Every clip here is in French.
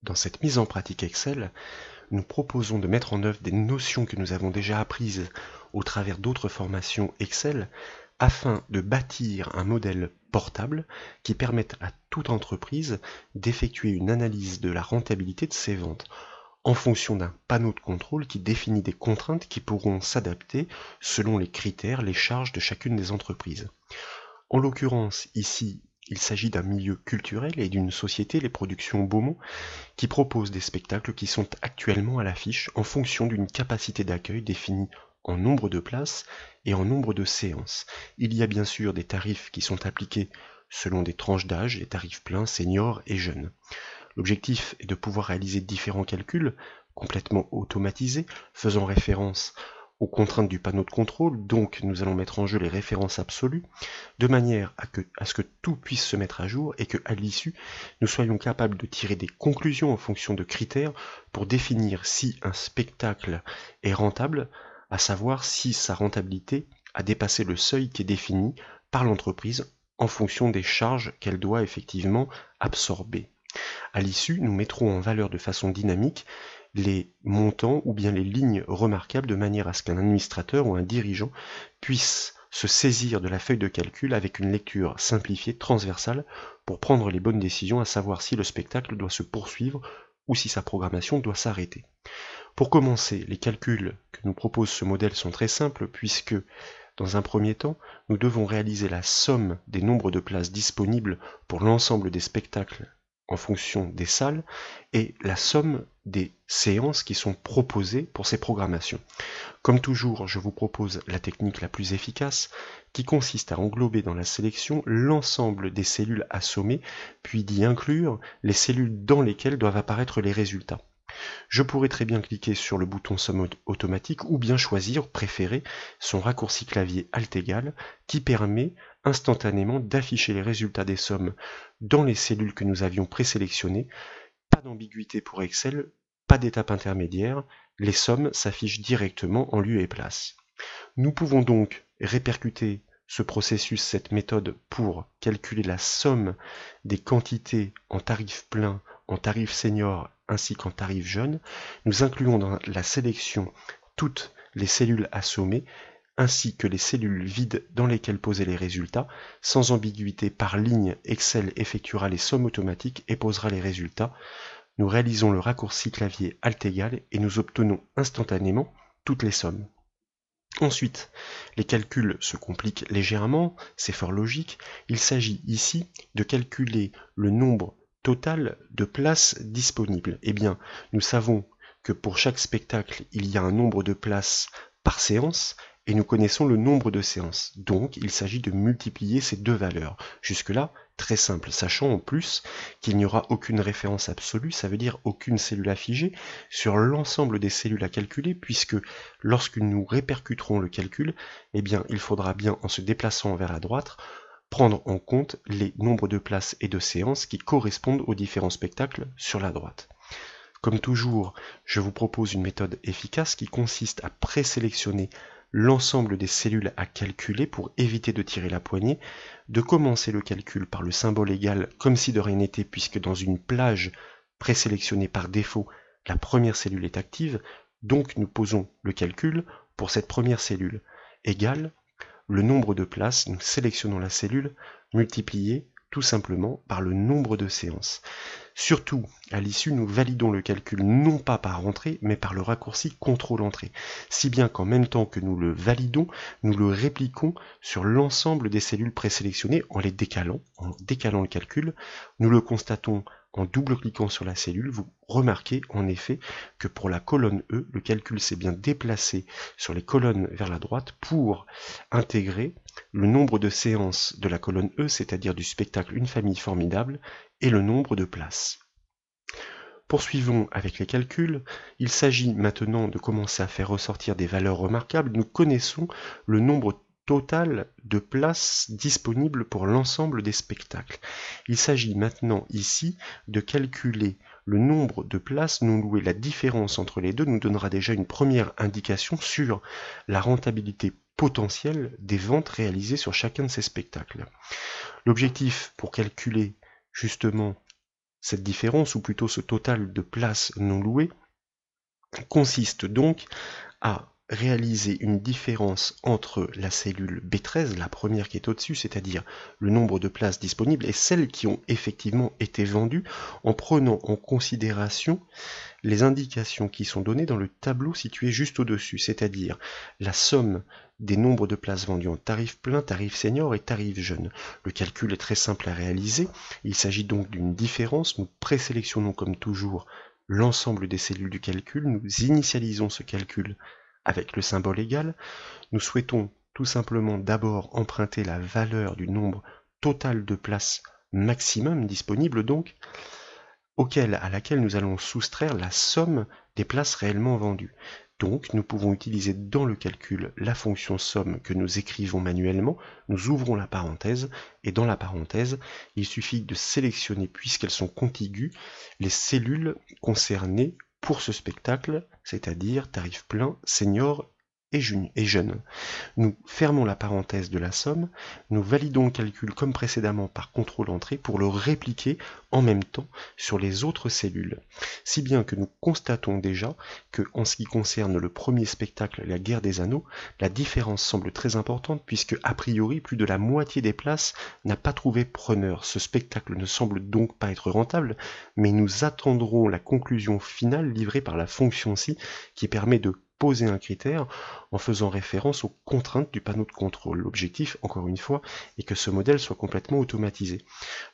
Dans cette mise en pratique Excel, nous proposons de mettre en œuvre des notions que nous avons déjà apprises au travers d'autres formations Excel afin de bâtir un modèle portable qui permette à toute entreprise d'effectuer une analyse de la rentabilité de ses ventes en fonction d'un panneau de contrôle qui définit des contraintes qui pourront s'adapter selon les critères, les charges de chacune des entreprises. En l'occurrence, ici, il s'agit d'un milieu culturel et d'une société, les productions Beaumont, qui propose des spectacles qui sont actuellement à l'affiche en fonction d'une capacité d'accueil définie en nombre de places et en nombre de séances. Il y a bien sûr des tarifs qui sont appliqués selon des tranches d'âge, les tarifs pleins, seniors et jeunes. L'objectif est de pouvoir réaliser différents calculs complètement automatisés, faisant référence aux contraintes du panneau de contrôle, donc nous allons mettre en jeu les références absolues, de manière à ce que tout puisse se mettre à jour et qu'à l'issue, nous soyons capables de tirer des conclusions en fonction de critères pour définir si un spectacle est rentable, à savoir si sa rentabilité a dépassé le seuil qui est défini par l'entreprise en fonction des charges qu'elle doit effectivement absorber. À l'issue, nous mettrons en valeur de façon dynamique les montants ou bien les lignes remarquables de manière à ce qu'un administrateur ou un dirigeant puisse se saisir de la feuille de calcul avec une lecture simplifiée, transversale, pour prendre les bonnes décisions, à savoir si le spectacle doit se poursuivre ou si sa programmation doit s'arrêter. Pour commencer, les calculs que nous propose ce modèle sont très simples puisque, dans un premier temps, nous devons réaliser la somme des nombres de places disponibles pour l'ensemble des spectacles en fonction des salles et la somme des séances qui sont proposées pour ces programmations. Comme toujours, je vous propose la technique la plus efficace qui consiste à englober dans la sélection l'ensemble des cellules assommées puis d'y inclure les cellules dans lesquelles doivent apparaître les résultats. Je pourrais très bien cliquer sur le bouton somme automatique ou bien choisir, préférer, son raccourci clavier Alt égal qui permet instantanément d'afficher les résultats des sommes dans les cellules que nous avions présélectionnées. Pas d'ambiguïté pour Excel, pas d'étape intermédiaire, les sommes s'affichent directement en lieu et place. Nous pouvons donc répercuter ce processus, cette méthode, pour calculer la somme des quantités en tarif plein, en tarif senior ainsi qu'en tarif jeune. Nous incluons dans la sélection toutes les cellules assommées ainsi que les cellules vides dans lesquelles poser les résultats. Sans ambiguïté, par ligne, Excel effectuera les sommes automatiques et posera les résultats. Nous réalisons le raccourci clavier Alt égal et nous obtenons instantanément toutes les sommes. Ensuite, les calculs se compliquent légèrement, c'est fort logique. Il s'agit ici de calculer le nombre total de places disponibles. Eh bien, nous savons que pour chaque spectacle, il y a un nombre de places par séance, et nous connaissons le nombre de séances. Donc, il s'agit de multiplier ces deux valeurs. Jusque-là, très simple, sachant en plus qu'il n'y aura aucune référence absolue, ça veut dire aucune cellule à figer, sur l'ensemble des cellules à calculer, puisque lorsque nous répercuterons le calcul, eh bien, il faudra bien, en se déplaçant vers la droite, prendre en compte les nombres de places et de séances qui correspondent aux différents spectacles sur la droite. Comme toujours, je vous propose une méthode efficace qui consiste à présélectionner l'ensemble des cellules à calculer pour éviter de tirer la poignée, de commencer le calcul par le symbole égal comme si de rien n'était, puisque dans une plage présélectionnée par défaut, la première cellule est active, donc nous posons le calcul pour cette première cellule, égale le nombre de places, nous sélectionnons la cellule, multiplié tout simplement par le nombre de séances. Surtout, à l'issue, nous validons le calcul non pas par entrée, mais par le raccourci CTRL-entrée, si bien qu'en même temps que nous le validons, nous le répliquons sur l'ensemble des cellules présélectionnées en décalant le calcul. Nous le constatons en double-cliquant sur la cellule. Vous remarquez en effet que pour la colonne E, le calcul s'est bien déplacé sur les colonnes vers la droite pour intégrer le nombre de séances de la colonne E, c'est-à-dire du spectacle Une famille formidable, et le nombre de places. Poursuivons avec les calculs. Il s'agit maintenant de commencer à faire ressortir des valeurs remarquables. Nous connaissons le nombre total de places disponibles pour l'ensemble des spectacles. Il s'agit maintenant ici de calculer le nombre de places non louées. La différence entre les deux nous donnera déjà une première indication sur la rentabilité potentielle des ventes réalisées sur chacun de ces spectacles. L'objectif pour calculer justement Cette différence, ou plutôt ce total de places non louées, consiste donc à réaliser une différence entre la cellule B13, la première qui est au-dessus, c'est-à-dire le nombre de places disponibles, et celles qui ont effectivement été vendues, en prenant en considération les indications qui sont données dans le tableau situé juste au-dessus, c'est-à-dire la somme des nombres de places vendues en tarif plein, tarif senior et tarif jeune. Le calcul est très simple à réaliser, il s'agit donc d'une différence, nous présélectionnons comme toujours l'ensemble des cellules du calcul, nous initialisons ce calcul avec le symbole égal, nous souhaitons tout simplement d'abord emprunter la valeur du nombre total de places maximum disponible donc, à laquelle nous allons soustraire la somme des places réellement vendues. Donc nous pouvons utiliser dans le calcul la fonction somme que nous écrivons manuellement, nous ouvrons la parenthèse, et dans la parenthèse, il suffit de sélectionner, puisqu'elles sont contiguës, les cellules concernées pour ce spectacle, c'est-à-dire tarif plein, senior et jeune. Nous fermons la parenthèse de la somme, nous validons le calcul comme précédemment par contrôle-entrée pour le répliquer en même temps sur les autres cellules. Si bien que nous constatons déjà que, en ce qui concerne le premier spectacle, la guerre des anneaux, la différence semble très importante puisque, a priori, plus de la moitié des places n'a pas trouvé preneur. Ce spectacle ne semble donc pas être rentable, mais nous attendrons la conclusion finale livrée par la fonction ci qui permet de poser un critère en faisant référence aux contraintes du panneau de contrôle. L'objectif, encore une fois, est que ce modèle soit complètement automatisé.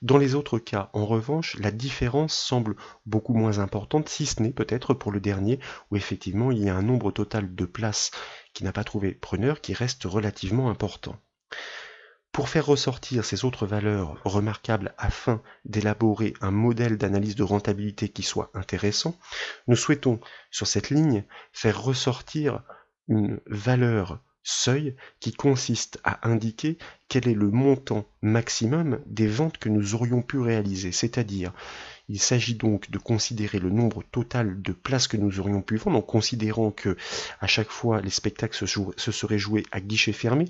Dans les autres cas, en revanche, la différence semble beaucoup moins importante, si ce n'est peut-être pour le dernier, où effectivement il y a un nombre total de places qui n'a pas trouvé preneur qui reste relativement important. Pour faire ressortir ces autres valeurs remarquables afin d'élaborer un modèle d'analyse de rentabilité qui soit intéressant, nous souhaitons, sur cette ligne, faire ressortir une valeur seuil qui consiste à indiquer quel est le montant maximum des ventes que nous aurions pu réaliser, c'est-à-dire il s'agit donc de considérer le nombre total de places que nous aurions pu vendre en considérant que à chaque fois les spectacles se seraient joués à guichet fermé,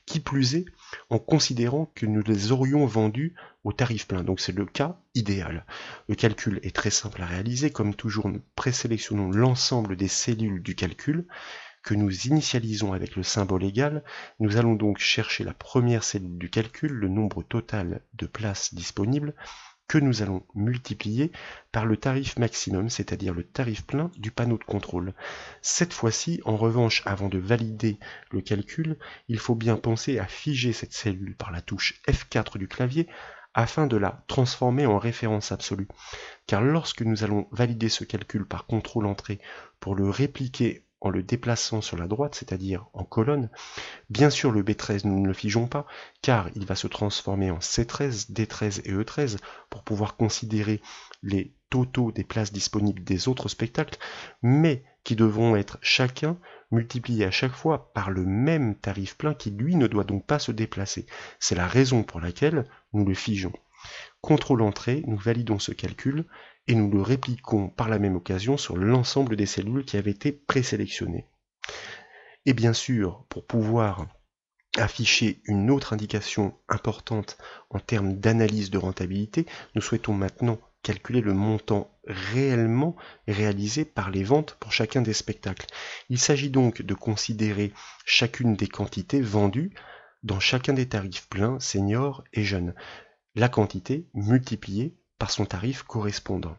qui plus est en considérant que nous les aurions vendus au tarif plein. Donc c'est le cas idéal. Le calcul est très simple à réaliser. Comme toujours, nous présélectionnons l'ensemble des cellules du calcul que nous initialisons avec le symbole égal. Nous allons donc chercher la première cellule du calcul, le nombre total de places disponibles, que nous allons multiplier par le tarif maximum, c'est-à-dire le tarif plein du panneau de contrôle. Cette fois-ci, en revanche, avant de valider le calcul, il faut bien penser à figer cette cellule par la touche F4 du clavier afin de la transformer en référence absolue. Car lorsque nous allons valider ce calcul par contrôle-entrée pour le répliquer en le déplaçant sur la droite, c'est-à-dire en colonne, bien sûr le B13 nous ne le figeons pas, car il va se transformer en C13, D13 et E13 pour pouvoir considérer les totaux des places disponibles des autres spectacles, mais qui devront être chacun multipliés à chaque fois par le même tarif plein qui lui ne doit donc pas se déplacer. C'est la raison pour laquelle nous le figeons. Contrôle-entrée, nous validons ce calcul et nous le répliquons par la même occasion sur l'ensemble des cellules qui avaient été présélectionnées. Et bien sûr, pour pouvoir afficher une autre indication importante en termes d'analyse de rentabilité, nous souhaitons maintenant calculer le montant réellement réalisé par les ventes pour chacun des spectacles. Il s'agit donc de considérer chacune des quantités vendues dans chacun des tarifs pleins, senior et jeune. La quantité multipliée par son tarif correspondant.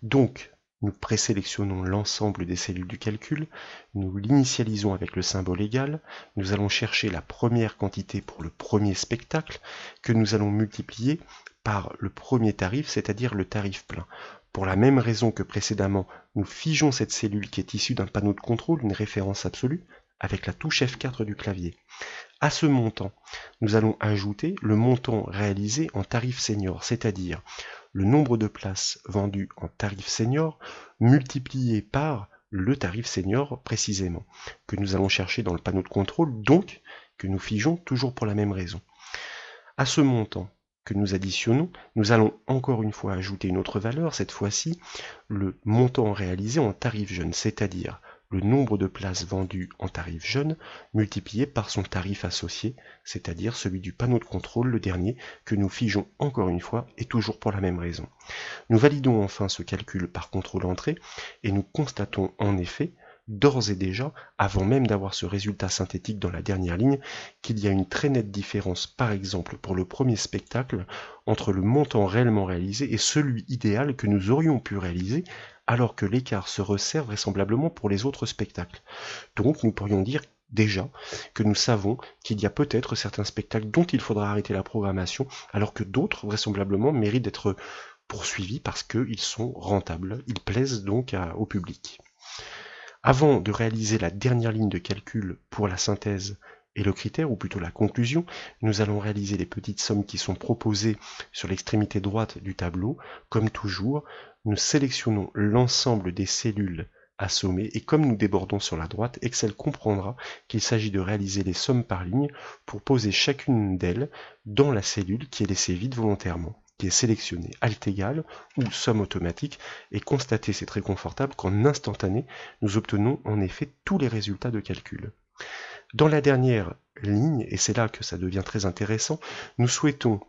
Donc, nous présélectionnons l'ensemble des cellules du calcul, nous l'initialisons avec le symbole égal, nous allons chercher la première quantité pour le premier spectacle, que nous allons multiplier par le premier tarif, c'est-à-dire le tarif plein. Pour la même raison que précédemment, nous figeons cette cellule qui est issue d'un panneau de contrôle, une référence absolue, avec la touche F4 du clavier. À ce montant, nous allons ajouter le montant réalisé en tarif senior, c'est-à-dire le nombre de places vendues en tarif senior multiplié par le tarif senior précisément, que nous allons chercher dans le panneau de contrôle, donc que nous figeons toujours pour la même raison. À ce montant que nous additionnons, nous allons encore une fois ajouter une autre valeur, cette fois-ci le montant réalisé en tarif jeune, c'est-à-dire le nombre de places vendues en tarif jeune multiplié par son tarif associé, c'est-à-dire celui du panneau de contrôle, le dernier, que nous figeons encore une fois et toujours pour la même raison. Nous validons enfin ce calcul par contrôle entrée et nous constatons en effet, d'ores et déjà, avant même d'avoir ce résultat synthétique dans la dernière ligne, qu'il y a une très nette différence, par exemple pour le premier spectacle, entre le montant réellement réalisé et celui idéal que nous aurions pu réaliser, alors que l'écart se resserre vraisemblablement pour les autres spectacles. Donc nous pourrions dire déjà que nous savons qu'il y a peut-être certains spectacles dont il faudra arrêter la programmation, alors que d'autres, vraisemblablement, méritent d'être poursuivis parce qu'ils sont rentables, ils plaisent donc au public. Avant de réaliser la dernière ligne de calcul pour la synthèse et le critère, ou plutôt la conclusion, nous allons réaliser les petites sommes qui sont proposées sur l'extrémité droite du tableau. Comme toujours, nous sélectionnons l'ensemble des cellules assommées et comme nous débordons sur la droite, Excel comprendra qu'il s'agit de réaliser les sommes par ligne pour poser chacune d'elles dans la cellule qui est laissée vide volontairement, qui est sélectionnée Alt égal ou somme automatique, et constater, c'est très confortable, qu'en instantané, nous obtenons en effet tous les résultats de calcul. Dans la dernière ligne, et c'est là que ça devient très intéressant, nous souhaitons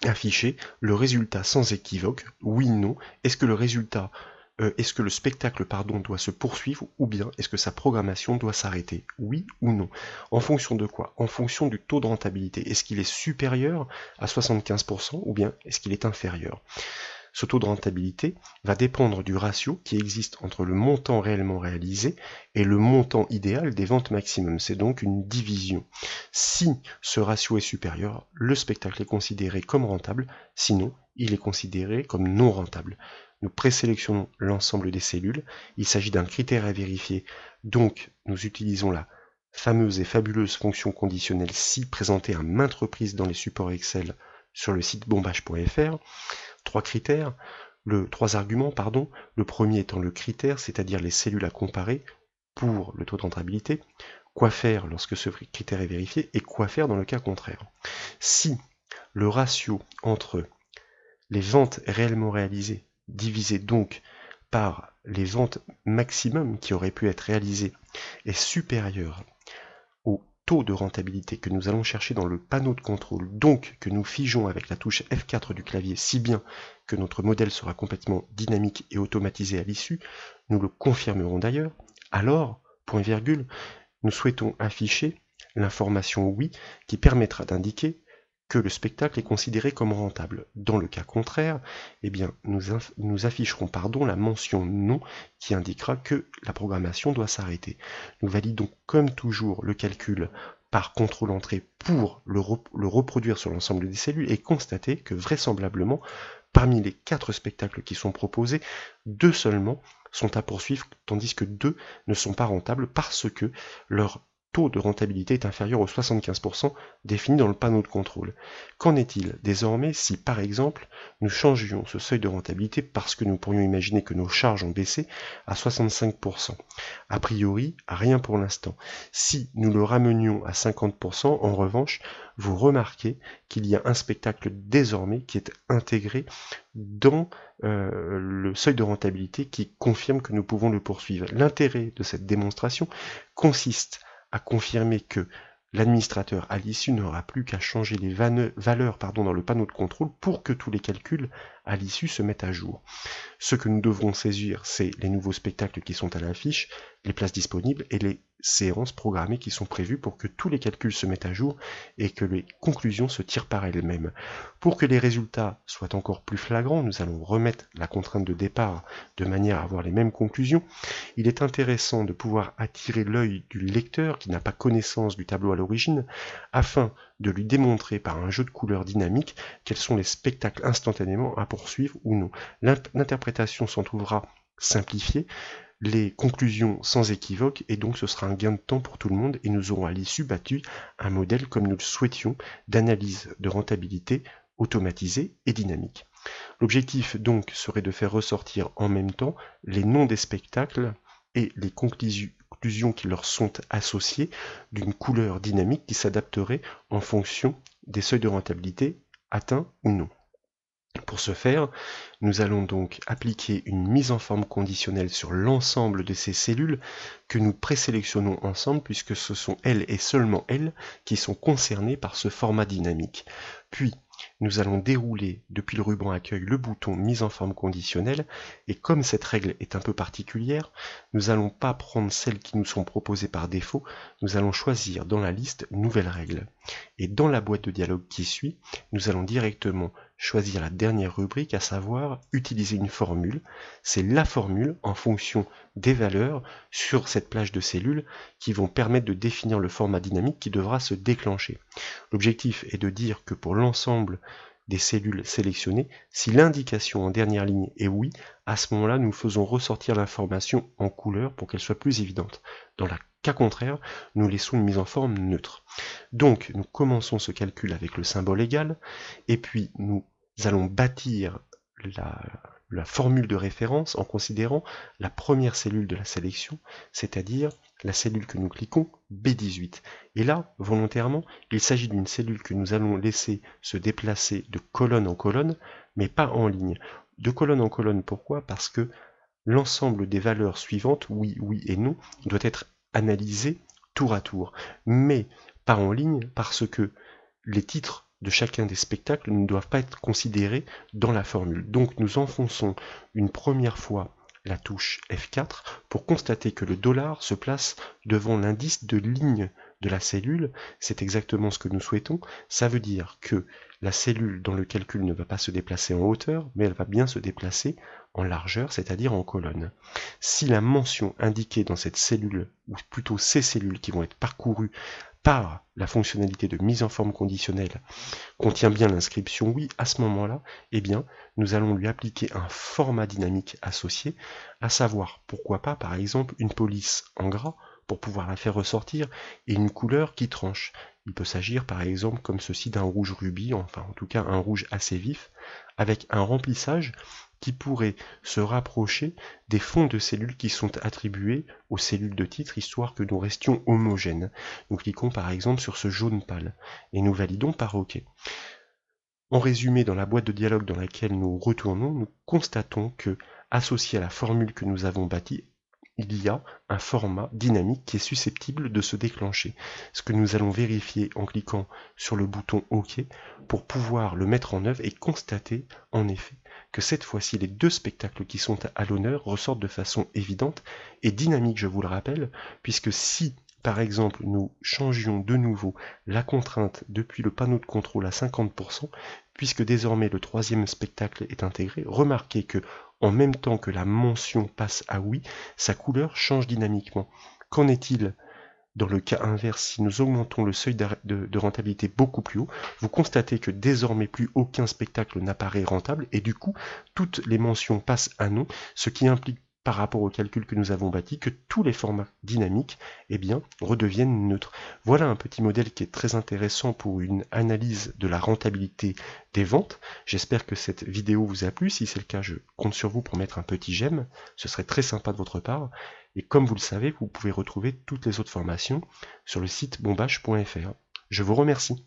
afficher le résultat sans équivoque, oui, non, est-ce que le spectacle doit se poursuivre ou bien est-ce que sa programmation doit s'arrêter, oui ou non. En fonction de quoi? En fonction du taux de rentabilité. Est-ce qu'il est supérieur à 75% ou bien est-ce qu'il est inférieur? Ce taux de rentabilité va dépendre du ratio qui existe entre le montant réellement réalisé et le montant idéal des ventes maximum. C'est donc une division. Si ce ratio est supérieur, le spectacle est considéré comme rentable, sinon il est considéré comme non rentable. Nous présélectionnons l'ensemble des cellules. Il s'agit d'un critère à vérifier, donc nous utilisons la fameuse et fabuleuse fonction conditionnelle si présentée à maintes reprises dans les supports Excel sur le site bombage.fr. Trois arguments, le premier étant le critère, c'est-à-dire les cellules à comparer pour le taux de rentabilité, quoi faire lorsque ce critère est vérifié et quoi faire dans le cas contraire. Si le ratio entre les ventes réellement réalisées divisé donc par les ventes maximum qui auraient pu être réalisées est supérieur au taux de rentabilité que nous allons chercher dans le panneau de contrôle, donc que nous figeons avec la touche F4 du clavier, si bien que notre modèle sera complètement dynamique et automatisé à l'issue, nous le confirmerons d'ailleurs, alors, point virgule, nous souhaitons afficher l'information oui qui permettra d'indiquer que le spectacle est considéré comme rentable. Dans le cas contraire, eh bien, nous afficherons la mention non qui indiquera que la programmation doit s'arrêter. Nous validons comme toujours le calcul par contrôle entrée pour le reproduire sur l'ensemble des cellules et constater que vraisemblablement, parmi les 4 spectacles qui sont proposés, 2 seulement sont à poursuivre, tandis que 2 ne sont pas rentables parce que leur taux de rentabilité est inférieur aux 75% défini dans le panneau de contrôle. Qu'en est-il désormais si, par exemple, nous changions ce seuil de rentabilité parce que nous pourrions imaginer que nos charges ont baissé à 65%? A priori, rien pour l'instant. Si nous le ramenions à 50%, en revanche, vous remarquez qu'il y a un spectacle désormais qui est intégré dans le seuil de rentabilité qui confirme que nous pouvons le poursuivre. L'intérêt de cette démonstration consiste à confirmer que l'administrateur à l'issue n'aura plus qu'à changer les valeurs dans le panneau de contrôle pour que tous les calculs à l'issue se mettent à jour. Ce que nous devrons saisir, c'est les nouveaux spectacles qui sont à l'affiche, les places disponibles et les séances programmées qui sont prévues pour que tous les calculs se mettent à jour et que les conclusions se tirent par elles-mêmes. Pour que les résultats soient encore plus flagrants, nous allons remettre la contrainte de départ de manière à avoir les mêmes conclusions. Il est intéressant de pouvoir attirer l'œil du lecteur qui n'a pas connaissance du tableau à l'origine afin de lui démontrer par un jeu de couleurs dynamique quels sont les spectacles instantanément à poursuivre ou non. L'interprétation s'en trouvera simplifiée, les conclusions sans équivoque, et donc ce sera un gain de temps pour tout le monde et nous aurons à l'issue battu un modèle comme nous le souhaitions d'analyse de rentabilité automatisé et dynamique. L'objectif donc serait de faire ressortir en même temps les noms des spectacles et les conclusions qui leur sont associées d'une couleur dynamique qui s'adapterait en fonction des seuils de rentabilité atteints ou non. Pour ce faire, nous allons donc appliquer une mise en forme conditionnelle sur l'ensemble de ces cellules que nous présélectionnons ensemble puisque ce sont elles et seulement elles qui sont concernées par ce format dynamique. Puis, nous allons dérouler depuis le ruban accueil le bouton mise en forme conditionnelle et comme cette règle est un peu particulière, nous n'allons pas prendre celles qui nous sont proposées par défaut, nous allons choisir dans la liste nouvelle règle. Et dans la boîte de dialogue qui suit, nous allons directement choisir la dernière rubrique, à savoir utiliser une formule. C'est la formule en fonction des valeurs sur cette plage de cellules qui vont permettre de définir le format dynamique qui devra se déclencher. L'objectif est de dire que pour l'ensemble des cellules sélectionnées, si l'indication en dernière ligne est oui, à ce moment-là, nous faisons ressortir l'information en couleur pour qu'elle soit plus évidente. Dans le cas contraire, nous laissons une mise en forme neutre. Donc, nous commençons ce calcul avec le symbole égal, et puis nous allons bâtir la formule de référence en considérant la première cellule de la sélection, c'est-à-dire la cellule que nous cliquons, B18. Et là, volontairement, il s'agit d'une cellule que nous allons laisser se déplacer de colonne en colonne, mais pas en ligne. De colonne en colonne, pourquoi? Parce que l'ensemble des valeurs suivantes, oui, oui et non, doit être analysé tour à tour. Mais pas en ligne, parce que les titres de chacun des spectacles ne doivent pas être considérés dans la formule. Donc nous enfonçons une première fois la touche F4 pour constater que le dollar se place devant l'indice de ligne de la cellule. C'est exactement ce que nous souhaitons. Ça veut dire que la cellule dans le calcul ne va pas se déplacer en hauteur, mais elle va bien se déplacer en largeur, c'est-à-dire en colonne. Si la mention indiquée dans cette cellule, ou plutôt ces cellules qui vont être parcourues par la fonctionnalité de mise en forme conditionnelle contient bien l'inscription oui, à ce moment-là, eh bien, nous allons lui appliquer un format dynamique associé, à savoir, pourquoi pas, par exemple, une police en gras, pour pouvoir la faire ressortir, et une couleur qui tranche. Il peut s'agir, par exemple, comme ceci, d'un rouge rubis, enfin, en tout cas, un rouge assez vif, avec un remplissage qui pourrait se rapprocher des fonds de cellules qui sont attribués aux cellules de titre, histoire que nous restions homogènes. Nous cliquons par exemple sur ce jaune pâle, et nous validons par OK. En résumé, dans la boîte de dialogue dans laquelle nous retournons, nous constatons que, associé à la formule que nous avons bâtie, il y a un format dynamique qui est susceptible de se déclencher. Ce que nous allons vérifier en cliquant sur le bouton OK pour pouvoir le mettre en œuvre et constater en effet que cette fois-ci les deux spectacles qui sont à l'honneur ressortent de façon évidente et dynamique, je vous le rappelle, puisque si par exemple nous changions de nouveau la contrainte depuis le panneau de contrôle à 50%, puisque désormais le troisième spectacle est intégré, remarquez que en même temps que la mention passe à oui, sa couleur change dynamiquement. Qu'en est-il dans le cas inverse si nous augmentons le seuil de rentabilité beaucoup plus haut? Vous constatez que désormais plus aucun spectacle n'apparaît rentable et du coup toutes les mentions passent à non, ce qui implique par rapport au calcul que nous avons bâti, que tous les formats dynamiques eh bien, redeviennent neutres. Voilà un petit modèle qui est très intéressant pour une analyse de la rentabilité des ventes. J'espère que cette vidéo vous a plu. Si c'est le cas, je compte sur vous pour mettre un petit j'aime. Ce serait très sympa de votre part. Et comme vous le savez, vous pouvez retrouver toutes les autres formations sur le site bombache.fr. Je vous remercie.